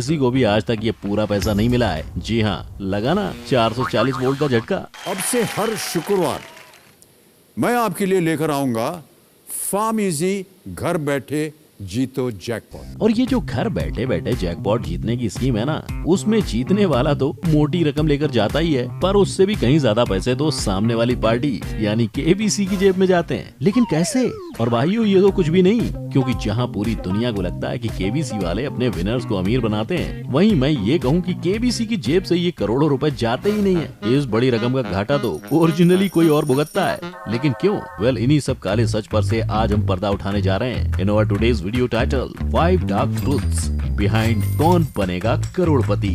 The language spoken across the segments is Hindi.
किसी को भी आज तक ये पूरा पैसा नहीं मिला है। जी हाँ, लगा ना 440 वोल्ट का झटका। अब से हर शुक्रवार मैं आपके लिए लेकर आऊंगा फार्म इजी घर बैठे जीतो जैकपॉट। और ये जो घर बैठे बैठे जैकपॉट जीतने की स्कीम है ना, उसमें जीतने वाला तो मोटी रकम लेकर जाता ही है, पर उससे भी कहीं ज्यादा पैसे तो सामने वाली पार्टी यानी केबीसी की जेब में जाते हैं। लेकिन कैसे? और भाइयों, ये तो कुछ भी नहीं, क्योंकि जहां पूरी दुनिया को लगता है कि केबीसी वाले अपने विनर्स को अमीर बनाते हैं, वहीं मैं ये कहूँ कि केबीसी की जेब से ये करोड़ों रुपए जाते ही नहीं है। इस बड़ी रकम का घाटा तो ओरिजिनली कोई और भुगतता है। लेकिन क्यों? वेल, इन्हीं सब काले सच पर से आज हम पर्दा उठाने जा रहे हैं in our today's video title 5 dark truths behind Kaun Banega Crorepati.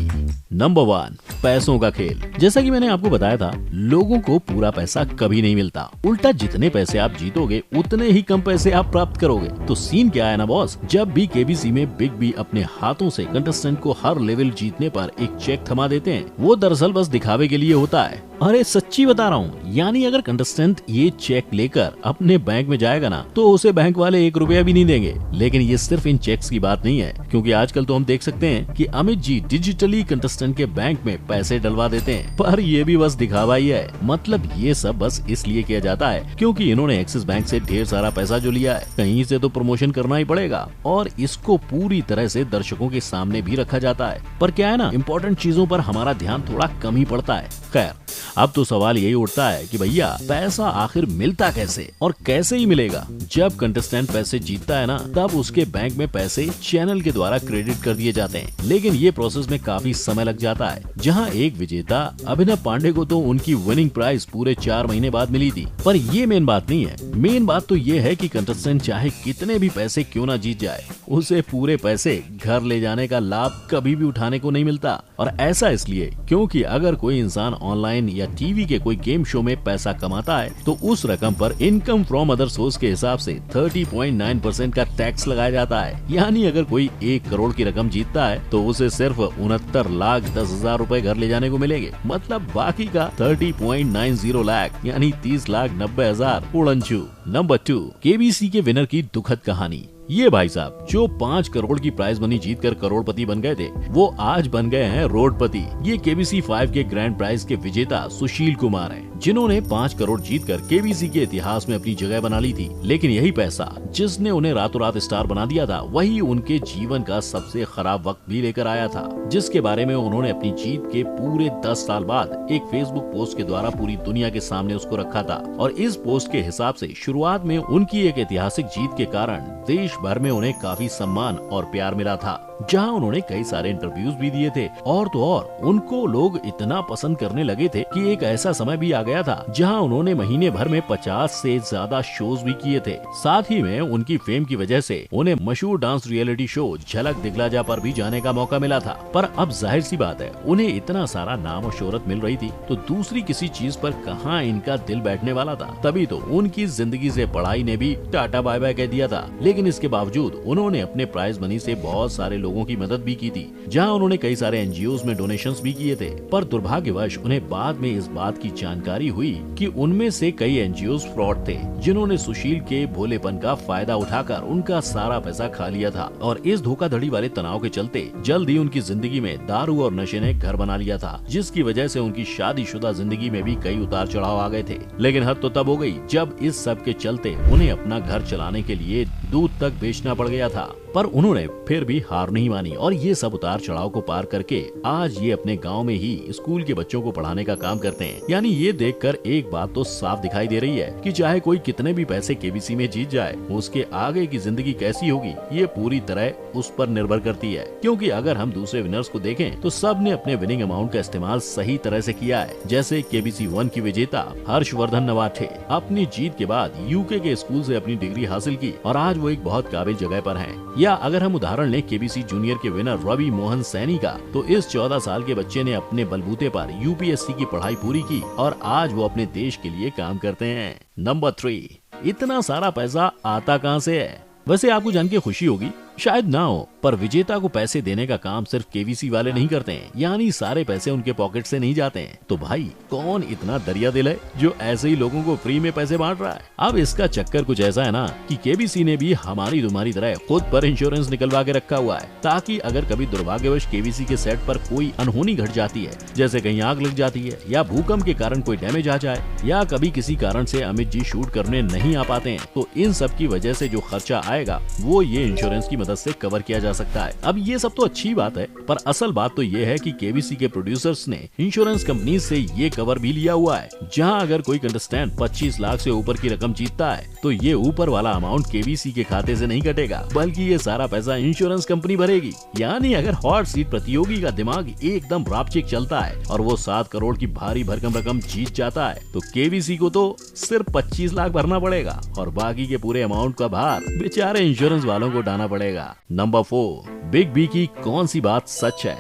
Number 1, पैसों का खेल। जैसा कि मैंने आपको बताया था, लोगों को पूरा पैसा कभी नहीं मिलता। उल्टा जितने पैसे आप जीतोगे उतने ही कम पैसे आप प्राप्त करोगे। तो सीन क्या है ना बॉस, जब भी केबीसी में बिग बी अपने हाथों से कंटेस्टेंट को हर लेवल जीतने पर एक चेक थमा देते हैं, वो दरअसल बस दिखावे के लिए होता है। अरे सच्ची बता रहा हूँ, यानी अगर कंटेस्टेंट ये चेक लेकर अपने बैंक में जाएगा ना, तो उसे बैंक वाले 1 रुपया भी नहीं देंगे। लेकिन ये सिर्फ इन चेक्स की बात नहीं है, क्योंकि आजकल तो हम देख सकते हैं कि अमित जी डिजिटली कंटेस्टेंट के बैंक में पैसे डलवा देते हैं। पर ये भी बस दिखावा ही है। मतलब ये सब बस इसलिए किया जाता है क्योंकि इन्होंने एक्सिस बैंक से ढेर सारा पैसा जो लिया है, कहीं से तो प्रमोशन करना ही पड़ेगा, और इसको पूरी तरह से दर्शकों के सामने भी रखा जाता है। पर क्या है ना, इम्पोर्टेंट चीजों पर हमारा ध्यान थोड़ा कम ही पड़ता है। खैर, अब तो सवाल यही उठता है कि भैया पैसा आखिर मिलता कैसे और कैसे ही मिलेगा? जब कंटेस्टेंट पैसे जीतता है ना, तब उसके बैंक में पैसे चैनल के द्वारा क्रेडिट कर दिए जाते हैं। लेकिन ये प्रोसेस में काफी समय लग जाता है। जहां एक विजेता अभिनव पांडे को तो उनकी विनिंग प्राइस पूरे 4 महीने बाद मिली थी। पर ये मेन बात नहीं है। मेन बात तो ये है कि कंटेस्टेंट चाहे कितने भी पैसे क्यों ना जीत जाए, उसे पूरे पैसे घर ले जाने का लाभ कभी भी उठाने को नहीं मिलता। और ऐसा इसलिए क्योंकि अगर कोई इंसान ऑनलाइन या टीवी के कोई गेम शो में पैसा कमाता है, तो उस रकम पर इनकम फ्रॉम अदर सोर्स के हिसाब से 30.9% का टैक्स लगाया जाता है। यानी अगर कोई 1 करोड़ की रकम जीतता है, तो उसे सिर्फ 69,10,000 रुपए घर ले जाने को मिलेंगे। मतलब बाकी का 30.90 लाख यानी 30,90,000 उड़नछू। नंबर 2, केबीसी के विनर की दुखद कहानी। ये भाई साहब जो 5 करोड़ की प्राइज मनी जीतकर करोड़पति बन गए थे, वो आज बन गए हैं रोडपति। ये केबीसी 5 के ग्रैंड प्राइज के विजेता सुशील कुमार हैं, जिन्होंने 5 करोड़ जीतकर केबीसी के इतिहास में अपनी जगह बना ली थी। लेकिन यही पैसा जिसने उन्हें रातों रात स्टार बना दिया था, वही उनके जीवन का सबसे खराब वक्त भी लेकर आया था, जिसके बारे में उन्होंने अपनी जीत के पूरे 10 साल बाद एक फेसबुक पोस्ट के द्वारा पूरी दुनिया के सामने उसको रखा था। और इस पोस्ट के हिसाब से शुरुआत में उनकी एक ऐतिहासिक जीत के कारण देश भर में उन्हें काफी सम्मान और प्यार मिला था, जहां उन्होंने कई सारे इंटरव्यूज भी दिए थे। और तो और उनको लोग इतना पसंद करने लगे थे कि एक ऐसा समय भी आ गया था जहां उन्होंने महीने भर में 50 से ज्यादा शोज भी किए थे। साथ ही में उनकी फेम की वजह से उन्हें मशहूर डांस रियलिटी शो झलक दिखला जा पर भी जाने का मौका मिला था। पर अब जाहिर सी बात है, उन्हें इतना सारा नाम और शोहरत मिल रही थी, तो दूसरी किसी चीज पर कहां इनका दिल बैठने वाला था। तभी तो उनकी जिंदगी से पढ़ाई ने भी टाटा बाय बाय कह दिया था। लेकिन इसके बावजूद उन्होंने अपने प्राइज मनी से बहुत सारे लोगों की मदद भी की थी, जहां उन्होंने कई सारे एनजीओज में डोनेशंस भी किए थे। पर दुर्भाग्यवश उन्हें बाद में इस बात की जानकारी हुई कि उनमें से कई एनजीओज फ्रॉड थे, जिन्होंने सुशील के भोलेपन का फायदा उठाकर उनका सारा पैसा खा लिया था। और इस धोखाधड़ी वाले तनाव के चलते जल्द ही उनकी जिंदगी में दारू और नशे ने घर बना लिया था, जिसकी वजह से उनकी शादीशुदा जिंदगी में भी कई उतार चढ़ाव आ गए थे। लेकिन हद तो तब हो गई जब इस सब के चलते उन्हें अपना घर चलाने के लिए दूध तक बेचना पड़ गया था। पर उन्होंने फिर भी हार नहीं मानी और ये सब उतार चढ़ाव को पार करके आज ये अपने गांव में ही स्कूल के बच्चों को पढ़ाने का काम करते हैं। यानी ये देखकर एक बात तो साफ दिखाई दे रही है कि चाहे कोई कितने भी पैसे केबीसी में जीत जाए, उसके आगे की जिंदगी कैसी होगी ये पूरी तरह उस पर निर्भर करती है। क्योंकि अगर हम दूसरे विनर्स को देखें तो सब ने अपने विनिंग अमाउंट का इस्तेमाल सही तरह से किया है। जैसे केबीसी 1 की विजेता हर्षवर्धन नवाठे अपनी जीत के बाद यूके के स्कूल से अपनी डिग्री हासिल की और आज वो एक बहुत काबिल जगह पर हैं। या अगर हम उदाहरण लें केबीसी जूनियर के विनर रवि मोहन सैनी का, तो इस 14 साल के बच्चे ने अपने बलबूते पर यूपीएससी की पढ़ाई पूरी की और आज वो अपने देश के लिए काम करते हैं। नंबर 3, इतना सारा पैसा आता कहां से है? वैसे आपको जान के खुशी होगी, शायद ना हो, पर विजेता को पैसे देने का काम सिर्फ केवीसी वाले नहीं करते हैं, यानी सारे पैसे उनके पॉकेट से नहीं जाते हैं। तो भाई कौन इतना दरिया दिल है जो ऐसे ही लोगों को फ्री में पैसे बांट रहा है? अब इसका चक्कर कुछ ऐसा है ना कि केबीसी ने भी हमारी तुम्हारी तरह खुद पर इंश्योरेंस निकलवा के रखा हुआ है, ताकि अगर कभी दुर्भाग्यवश केबीसी के सेट पर कोई अनहोनी घट जाती है, जैसे कहीं आग लग जाती है या भूकंप के कारण कोई डैमेज आ जाए या कभी किसी कारण से अमित जी शूट करने नहीं आ पाते हैं, तो इन सब की वजह से जो खर्चा आएगा वो ये इंश्योरेंस की मदद से कवर किया जा सकता है। अब ये सब तो अच्छी बात है, पर असल बात तो ये है कि केबीसी के प्रोड्यूसर्स ने इंश्योरेंस कंपनी से ये कवर भी लिया हुआ है, जहां अगर कोई कंटेस्टेंट 25 लाख से ऊपर की रकम जीतता है तो ये ऊपर वाला अमाउंट केबीसी के खाते से नहीं कटेगा, बल्कि ये सारा पैसा इंश्योरेंस कंपनी भरेगी। यानी अगर हॉट सीट प्रतियोगी का दिमाग एकदम रापचिक चलता है और वो 7 करोड़ की भारी भरकम रकम जीत जाता है, तो केबीसी को तो सिर्फ 25 लाख भरना पड़ेगा और बाकी के पूरे अमाउंट का भार बेचारे इंश्योरेंस वालों को उठाना पड़ेगा। नंबर 4, बिग बी की कौन सी बात सच है?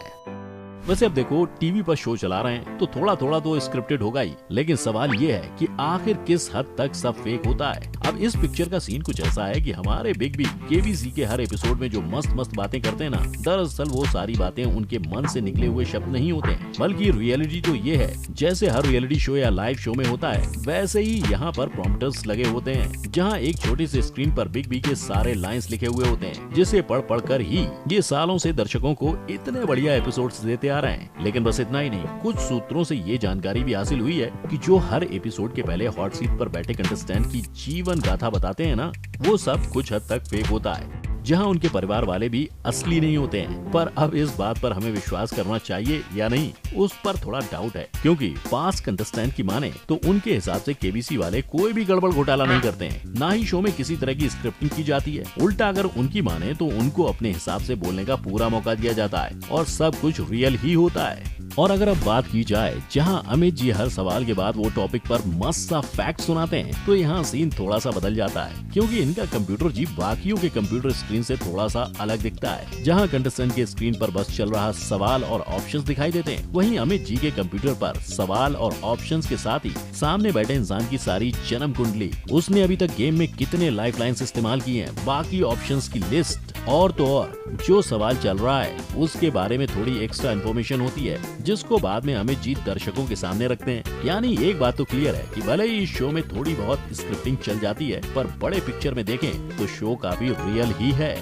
वैसे अब देखो, टीवी पर शो चला रहे हैं तो थोड़ा थोड़ा तो स्क्रिप्टेड होगा ही, लेकिन सवाल ये है कि आखिर किस हद तक सब फेक होता है। अब इस पिक्चर का सीन कुछ ऐसा है कि हमारे बिग बी केबीसी के हर एपिसोड में जो मस्त मस्त बातें करते हैं ना, दरअसल वो सारी बातें उनके मन से निकले हुए शब्द नहीं होते हैं, बल्कि रियलिटी तो ये है जैसे हर रियलिटी शो या लाइव शो में होता है, वैसे ही यहाँ पर प्रॉम्प्टर्स लगे होते हैं, जहाँ एक छोटी सी स्क्रीन पर बिग बी के सारे लाइन्स लिखे हुए होते हैं, जिसे पढ़ पढ़ कर ही ये सालों से दर्शकों को इतने बढ़िया एपिसोड्स देते आ रहे हैं। लेकिन बस इतना ही नहीं, कुछ सूत्रों से ये जानकारी भी हासिल हुई है कि जो हर एपिसोड के पहले हॉट सीट पर बैठे कंटेस्टेंट की जीवन गाथा बताते हैं ना, वो सब कुछ हद तक फेक होता है, जहां उनके परिवार वाले भी असली नहीं होते हैं। पर अब इस बात पर हमें विश्वास करना चाहिए या नहीं, उस पर थोड़ा डाउट है, क्योंकि पास कंटेस्टेंट की माने तो उनके हिसाब से केबीसी वाले कोई भी गड़बड़ घोटाला नहीं करते हैं, ना ही शो में किसी तरह की स्क्रिप्टिंग की जाती है। उल्टा अगर उनकी माने तो उनको अपने हिसाब से बोलने का पूरा मौका दिया जाता है और सब कुछ रियल ही होता है। और अगर अब बात की जाए जहां अमित जी हर सवाल के बाद वो टॉपिक पर मस्त सा फैक्ट सुनाते हैं, तो यहाँ सीन थोड़ा सा बदल जाता है, क्योंकि इनका कंप्यूटर जी बाकियों के कंप्यूटर स्क्रीन से थोड़ा सा अलग दिखता है। जहां कंटेस्टेंट के स्क्रीन पर बस चल रहा सवाल और ऑप्शंस दिखाई देते हैं, वहीं अमित जी के कंप्यूटर पर सवाल और ऑप्शंस के साथ ही सामने बैठे इंसान की सारी जन्म कुंडली, उसने अभी तक गेम में कितने लाइफ लाइन्स इस्तेमाल किए हैं, बाकी ऑप्शंस की लिस्ट, और तो और जो सवाल चल रहा है उसके बारे में थोड़ी एक्स्ट्रा इन्फॉर्मेशन होती है, जिसको बाद में अमित जी दर्शकों के सामने रखते हैं। यानी एक बात तो क्लियर है कि भले ही इस शो में थोड़ी बहुत स्क्रिप्टिंग चल जाती है, पर बड़े पिक्चर में देखें तो शो काफी रियल ही है।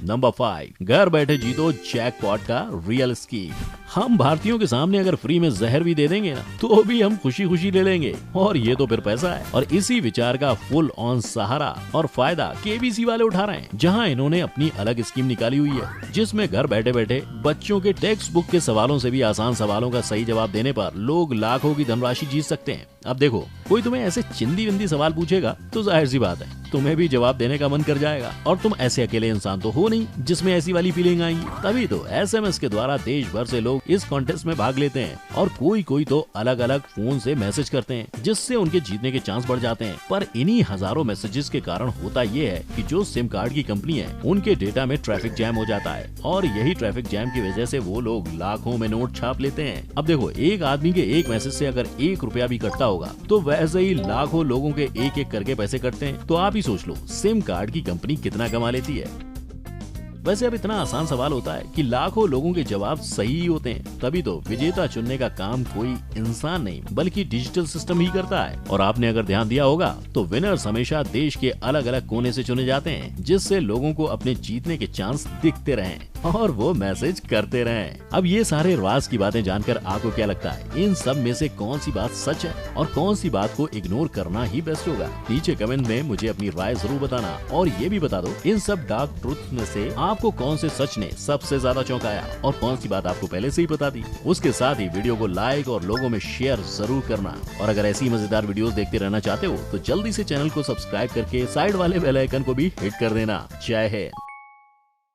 नंबर 5, घर बैठे जीतो जैकपॉट का रियल स्कीम। हम भारतीयों के सामने अगर फ्री में जहर भी दे देंगे ना, तो भी हम खुशी खुशी ले लेंगे, और ये तो फिर पैसा है। और इसी विचार का फुल ऑन सहारा और फायदा केबीसी वाले उठा रहे हैं, जहां इन्होंने अपनी अलग स्कीम निकाली हुई है, जिसमें घर बैठे बैठे बच्चों के टेक्स्ट बुक के सवालों से भी आसान सवालों का सही जवाब देने पर लोग लाखों की धनराशि जीत सकते हैं। अब देखो, कोई तुम्हें ऐसे चिंदी विंदी सवाल पूछेगा तो जाहिर सी बात है तुम्हें भी जवाब देने का मन कर जाएगा, और तुम ऐसे अकेले इंसान तो हो नहीं जिसमें ऐसी वाली फीलिंग आएगी। तभी तो SMS के द्वारा देश भर से लोग इस कॉन्टेस्ट में भाग लेते हैं, और कोई कोई तो अलग अलग फोन से मैसेज करते हैं, जिससे उनके जीतने के चांस बढ़ जाते हैं। पर इन्हीं हजारों मैसेजेस के कारण होता ये है कि जो सिम कार्ड की कंपनी है, उनके डेटा में ट्रैफिक जैम हो जाता है, और यही ट्रैफिक जैम की वजह से वो लोग लाखों में नोट छाप लेते हैं। अब देखो, एक आदमी के एक मैसेज से अगर 1 रुपया भी कटता होगा, तो वैसे ही लाखों लोगों के एक एक करके पैसे कटते हैं। तो आप ही सोच लो सिम कार्ड की कंपनी कितना कमा लेती है। वैसे अब इतना आसान सवाल होता है कि लाखों लोगों के जवाब सही ही होते हैं, तभी तो विजेता चुनने का काम कोई इंसान नहीं बल्कि डिजिटल सिस्टम ही करता है। और आपने अगर ध्यान दिया होगा तो विनर्स हमेशा देश के अलग अलग कोने से चुने जाते हैं, जिससे लोगों को अपने जीतने के चांस दिखते रहें और वो मैसेज करते रहें। अब ये सारे राज की बातें जानकर आपको क्या लगता है, इन सब में से कौन सी बात सच है और कौन सी बात को इग्नोर करना ही बेस्ट होगा? नीचे कमेंट में मुझे अपनी राय जरूर बताना, और ये भी बता दो इन सब डार्क ट्रूथ में से आपको कौन से सच ने सबसे ज्यादा चौंकाया और कौन सी बात आपको पहले से ही पता थी। उसके साथ ही वीडियो को लाइक और लोगों में शेयर जरूर करना, और अगर ऐसी मजेदार वीडियोस देखते रहना चाहते हो तो जल्दी से चैनल को सब्सक्राइब करके साइड वाले बेल आइकन को भी हिट कर देना। जय हिंद।